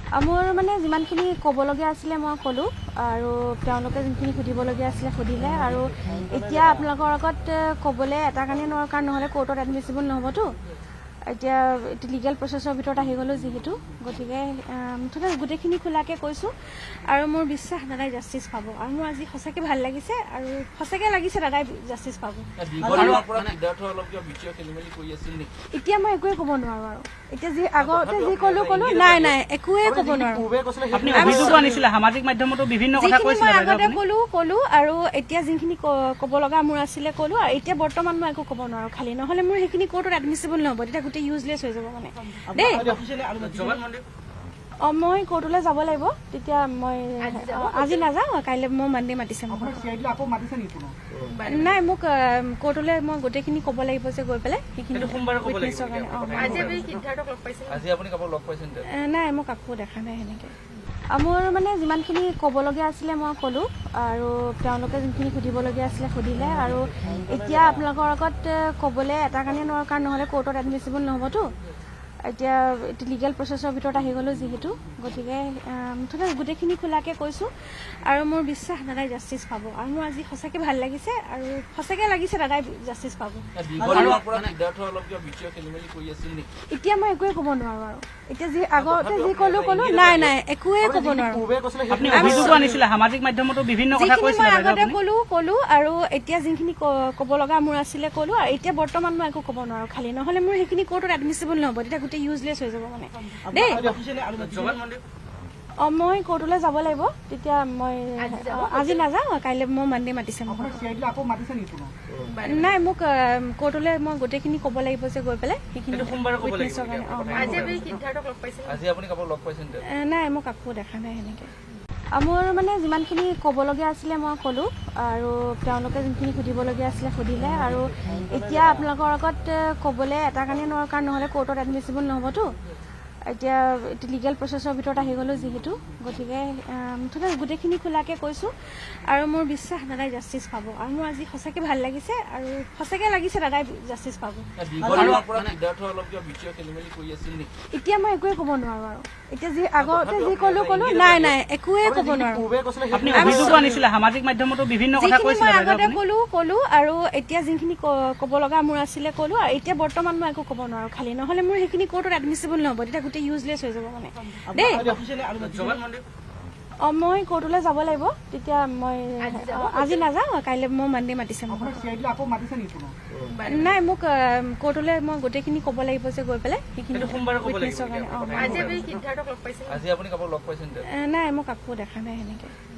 মোৰ মানে যিমানখিনি ক'বলগীয়া আছিলে মই ক'লোঁ আৰু তেওঁলোকে যোনখিনি সুধিবলগীয়া আছিলে সুধিলে আৰু এতিয়া আপোনালোকৰ আগত ক'বলৈ এটা কাৰণে নোৱাৰোঁ কাৰণ নহ'লে কোৰ্টত এডমিচিবল নহ'বতো এতিয়া লিগেল প্ৰচেছৰ ভিতৰত আহি গ'লোঁ যিহেতু গতিকে মুঠতে গোটেইখিনি খোলাকৈ কৈছোঁ আৰু মোৰ বিশ্বাস দাদাই জাষ্টিচ পাব আৰু মোৰ আজি সঁচাকৈ ভাল লাগিছে আৰু সঁচাকৈ লাগিছে দাদাই জাষ্টিচ পাব এতিয়া মই একোৱে ক'ব নোৱাৰোঁ আৰু এতিয়া যি আগতে যি ক'লোঁ নাই একোৱে ক'ব নোৱাৰোঁ মই আগতে ক'লোঁ আৰু এতিয়া যিখিনি ক'ব লগা মোৰ আছিলে ক'লোঁ আৰু এতিয়া বৰ্তমান মই একো ক'ব নোৱাৰোঁ খালি নহ'লে মোৰ সেইখিনি কোৰ্টত এডমিচিবল নহ'ব তেতিয়া গোটেই ইউজলেছ হৈ যাব মানে দেই মই কোৰ্টলৈ যাব লাগিব তেতিয়া মই আজি নাযাওঁ কাইলৈ মই মানডে মাতিছে নাই মোক কোৰ্টলৈ মই গোটেইখিনি ক'ব লাগিব যে গৈ পেলাই সেইখিনি নাই মই কাকো দেখা নাই সেনেকৈ মোৰ মানে যিমানখিনি ক'বলগীয়া আছিলে মই ক'লোঁ আৰু তেওঁলোকে যোনখিনি সুধিবলগীয়া আছিলে সুধিলে আৰু এতিয়া আপোনালোকৰ আগত ক'বলৈ এটা কাৰণে নোৱাৰোঁ কাৰণ নহ'লে কোৰ্টত এডমিচিবল নহ'বতো এতিয়া লিগেল প্ৰচেছৰ ভিতৰত আহি গ'লোঁ যিহেতু গতিকে মুঠতে গোটেইখিনি খোলাকৈ কৈছোঁ আৰু মোৰ বিশ্বাস দাদাই জাষ্টিচ পাব আৰু মোৰ আজি সঁচাকৈ ভাল লাগিছে আৰু সঁচাকৈ লাগিছে দাদাই জাষ্টিচ পাব এতিয়া মই একোৱে ক'ব নোৱাৰোঁ আৰু এতিয়া যি আগতে যি ক'লোঁ নাই একোৱে ক'ব নোৱাৰোঁ মই আগতে ক'লোঁ আৰু এতিয়া যিখিনি ক'ব লগা মোৰ আছিলে ক'লোঁ আৰু এতিয়া বৰ্তমান মই একো ক'ব নোৱাৰোঁ খালি নহ'লে মোৰ সেইখিনি কোৰ্টত এডমিচিবল নহ'ব তেতিয়া গোটেই ইউজলেছ হৈ যাব মানে দেই মই কোৰ্টলৈ যাব লাগিব তেতিয়া মই আজি নাযাওঁ কাইলৈ মই মানডে মাতিছে নাই মোক কোৰ্টলৈ মই গোটেইখিনি ক'ব লাগিব যে গৈ পেলাই সেইখিনি নাই মই কাকো দেখা নাই সেনেকৈ মোৰ মানে যিমানখিনি ক'বলগীয়া আছিলে মই ক'লোঁ আৰু তেওঁলোকে যোনখিনি সুধিবলগীয়া আছিলে সুধিলে আৰু এতিয়া আপোনালোকৰ আগত ক'বলৈ এটা কাৰণে নোৱাৰোঁ কাৰণ নহ'লে কোৰ্টত এডমিচিবল নহ'বতো এতিয়া লিগেল প্ৰচেছৰ ভিতৰত আহি গ'লোঁ যিহেতু গতিকে মুঠতে গোটেইখিনি খোলাকৈ কৈছোঁ আৰু মোৰ বিশ্বাস দাদাই জাষ্টিচ পাব আৰু মোৰ আজি সঁচাকৈ ভাল লাগিছে আৰু সঁচাকৈ লাগিছে দাদাই জাষ্টিচ পাব এতিয়া মই একোৱে ক'ব নোৱাৰোঁ আৰু এতিয়া যি আগতে যি ক'লোঁ নাই একোৱে ক'ব নোৱাৰোঁ মই আগতে ক'লোঁ আৰু এতিয়া যিখিনি ক'ব লগা মোৰ আছিলে ক'লোঁ আৰু এতিয়া বৰ্তমান মই একো ক'ব নোৱাৰোঁ খালি নহ'লে মোৰ সেইখিনি কোৰ্টত এডমিচিবল নহ'ব তেতিয়া গোটেই ইউজলেছ হৈ যাব মানে দেই মই কোৰ্টলৈ যাব লাগিব তেতিয়া মই আজি নাযাওঁ কাইলৈ মই মানডে মাতিছে নাই মোক কোৰ্টলৈ মই গোটেইখিনি ক'ব লাগিব যে গৈ পেলাই সেইখিনি নাই মই কাকো দেখা নাই সেনেকৈ